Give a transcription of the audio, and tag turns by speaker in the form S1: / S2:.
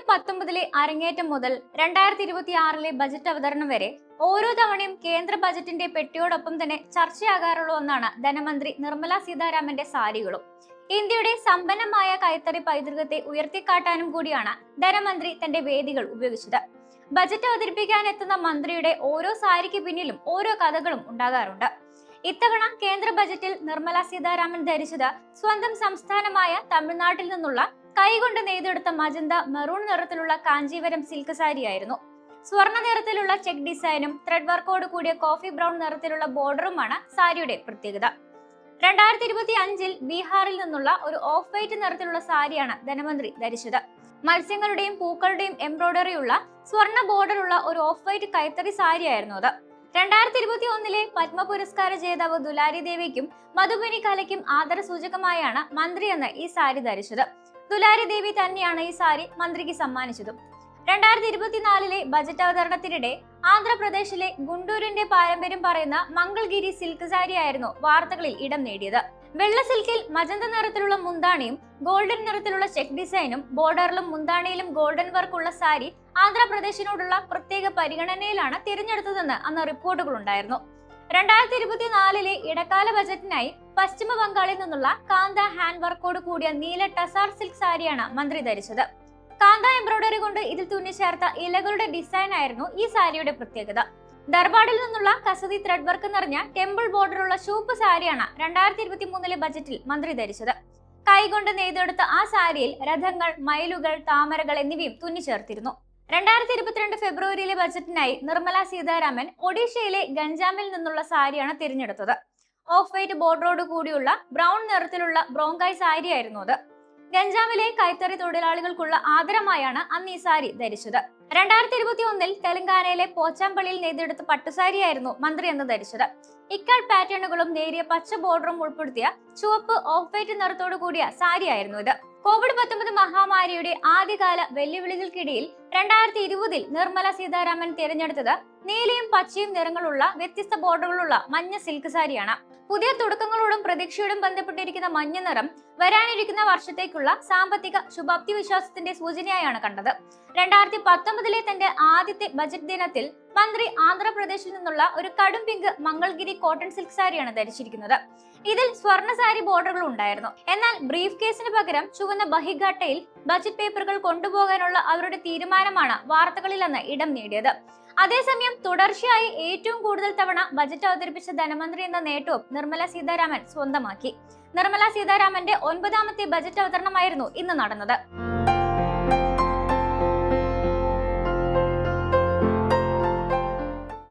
S1: 2019 അരങ്ങേറ്റം മുതൽ 2026 ബജറ്റ് അവതരണം വരെ ഓരോ തവണയും കേന്ദ്ര ബജറ്റിന്റെ പെട്ടിയോടൊപ്പം തന്നെ ചർച്ചയാകാറുള്ള ഒന്നാണ് ധനമന്ത്രി നിർമ്മല സീതാരാമന്റെ സാരികളും. ഇന്ത്യയുടെ സമ്പന്നമായ കൈത്തറി പൈതൃകത്തെ ഉയർത്തിക്കാട്ടാനും കൂടിയാണ് ധനമന്ത്രി തന്റെ വേദികൾ ഉപയോഗിച്ചത്. ബജറ്റ് അവതരിപ്പിക്കാൻ എത്തുന്ന മന്ത്രിയുടെ ഓരോ സാരിക്ക് പിന്നിലും ഓരോ കഥകളും ഉണ്ടാകാറുണ്ട്. ഇത്തവണ കേന്ദ്ര ബജറ്റിൽ നിർമ്മല സീതാരാമൻ ധരിച്ചത് സ്വന്തം സംസ്ഥാനമായ തമിഴ്നാട്ടിൽ നിന്നുള്ള കൈകൊണ്ട് നെയ്തെടുത്ത മജന്ത മെറൂൺ നിറത്തിലുള്ള കാഞ്ചീവരം സിൽക്ക് സാരിയായിരുന്നു. സ്വർണ്ണ നിറത്തിലുള്ള ചെക്ക് ഡിസൈനും ത്രെഡ് വർക്കോട് കൂടിയ കോഫി ബ്രൗൺ നിറത്തിലുള്ള ബോർഡറുമാണ് സാരിയുടെ പ്രത്യേകത. 2025 ബീഹാറിൽ നിന്നുള്ള ഒരു ഓഫ് വൈറ്റ് നിറത്തിലുള്ള സാരിയാണ് ധനമന്ത്രി ധരിച്ചത്. മത്സ്യങ്ങളുടെയും പൂക്കളുടെയും എംബ്രോയിഡറിയുള്ള സ്വർണ്ണ ബോർഡറുള്ള ഒരു ഓഫ് വൈറ്റ് കൈത്തറി സാരിയായിരുന്നു അത്. 2021 പത്മ പുരസ്കാര ജേതാവ് ദുലാരി ദേവിക്കും മധുബനി കലയ്ക്കും ആദരസൂചകമായാണ് മന്ത്രി എന്ന് ഈ സാരി ധരിച്ചത്. ദുലാരി ദേവി തന്നെയാണ് ഈ സാരി മന്ത്രിക്ക് സമ്മാനിച്ചതും. 2024 ബജറ്റ് അവതരണത്തിനിടെ ആന്ധ്രാപ്രദേശിലെ ഗുണ്ടൂരിന്റെ പാരമ്പര്യം പറയുന്ന മംഗൾഗിരി സിൽക്ക് സാരിയായിരുന്നു വാർത്തകളിൽ ഇടം നേടിയത്. വെള്ള സിൽക്കിൽ മജന്ത നിറത്തിലുള്ള മുന്താണിയും ഗോൾഡൻ നിറത്തിലുള്ള ചെക്ക് ഡിസൈനും ബോർഡറിലും മുന്താണിയിലും ഗോൾഡൻ വർക്കുള്ള സാരി ആന്ധ്രാപ്രദേശിനോടുള്ള പ്രത്യേക പരിഗണനയിലാണ് തിരഞ്ഞെടുത്തതെന്ന് അന്ന് റിപ്പോർട്ടുകൾ ഉണ്ടായിരുന്നു. 2024 ഇടക്കാല ബജറ്റിനായി പശ്ചിമ ബംഗാളിൽ നിന്നുള്ള കാന്ത ഹാൻഡ് വർക്കോട് കൂടിയ നീല ടസാർ സിൽക്ക് സാരിയാണ് മന്ത്രി ധരിച്ചത്. കാന്ത എംബ്രോയിഡറി കൊണ്ട് ഇതിൽ തുന്നിച്ചേർത്ത ഇലകളുടെ ഡിസൈൻ ആയിരുന്നു ഈ സാരിയുടെ പ്രത്യേകത. ദർബാഡിൽ നിന്നുള്ള കസതി ത്രെഡ് വർക്ക് നിറഞ്ഞ ടെമ്പിൾ ബോർഡറുള്ള ചുവപ്പ് സാരിയാണ് 2023 ബജറ്റിൽ മന്ത്രി ധരിച്ചത്. കൈകൊണ്ട് നെയ്തെടുത്ത ആ സാരിയിൽ രഥങ്ങൾ, മയിലുകൾ, താമരകൾ എന്നിവയും തുന്നിച്ചേർത്തിരുന്നു. 2022 ഫെബ്രുവരിയിലെ ബജറ്റിനായി നിർമ്മല സീതാരാമൻ ഒഡീഷയിലെ ഗഞ്ചാമിൽ നിന്നുള്ള സാരിയാണ് തിരഞ്ഞെടുത്തത്. ഓഫ് വൈറ്റ് ബോർഡറോട് കൂടിയുള്ള ബ്രൗൺ നിറത്തിലുള്ള ബ്രോങ്കായ് സാരിയായിരുന്നു അത്. ഗഞ്ചാമിലെ കൈത്തറി തൊഴിലാളികൾക്കുള്ള ആദരമായാണ് അന്ന് ഈ സാരി ധരിച്ചത്. 2021 തെലങ്കാനയിലെ പോച്ചാമ്പള്ളിയിൽ നെയ്തെടുത്ത പട്ടുസാരിയായിരുന്നു മന്ത്രി അന്ന് ധരിച്ചത്. ഇക്കാർഡ് പാറ്റേണുകളും നേരിയ പച്ച ബോർഡറും ഉൾപ്പെടുത്തിയ ചുവപ്പ് ഓഫ് വൈറ്റ് നിറത്തോടു കൂടിയ സാരിയായിരുന്നു ഇത്. COVID-19 മഹാമാരിയുടെ ആദ്യകാല വെല്ലുവിളികൾക്കിടയിൽ 2020 നിർമ്മല സീതാരാമൻ തിരഞ്ഞെടുത്തത് നീലയും പച്ചയും നിറങ്ങളുള്ള വ്യത്യസ്ത ബോർഡറുകളുള്ള മഞ്ഞ സിൽക്ക് സാരിയാണ്. പുതിയ തുടക്കങ്ങളോടും പ്രതീക്ഷയോടും ബന്ധപ്പെട്ടിരിക്കുന്ന മഞ്ഞ നിറം വരാനിരിക്കുന്ന വർഷത്തേക്കുള്ള സാമ്പത്തിക ശുഭാപ്തി വിശ്വാസത്തിന്റെ സൂചനയായാണ് കണ്ടത്. 2019 തന്റെ ആദ്യത്തെ ബജറ്റ് ദിനത്തിൽ മന്ത്രി ആന്ധ്രാപ്രദേശിൽ നിന്നുള്ള ഒരു കടും പിങ്ക് മംഗൾഗിരി കോട്ടൺ സിൽക്ക് സാരിയാണ് ധരിച്ചിരിക്കുന്നത്. ഇതിൽ സ്വർണ്ണ സാരി ബോർഡറുകൾ ഉണ്ടായിരുന്നു. എന്നാൽ ബ്രീഫ് കേസിന് പകരം ചുവന്ന ബഹിഘട്ടയിൽ ബജറ്റ് പേപ്പറുകൾ കൊണ്ടുപോകാനുള്ള അവരുടെ തീരുമാനമാണ് വാർത്തകളിൽ അന്ന് ഇടം നേടിയത്. അതേസമയം തുടർച്ചയായി ഏറ്റവും കൂടുതൽ തവണ ബജറ്റ് അവതരിപ്പിച്ച ധനമന്ത്രി എന്ന നേട്ടവും നിർമ്മല സീതാരാമൻ സ്വന്തമാക്കി. നിർമ്മല സീതാരാമന്റെ 9ാമത്തെ ബജറ്റ് അവതരണമായിരുന്നു ഇന്ന് നടന്നത്.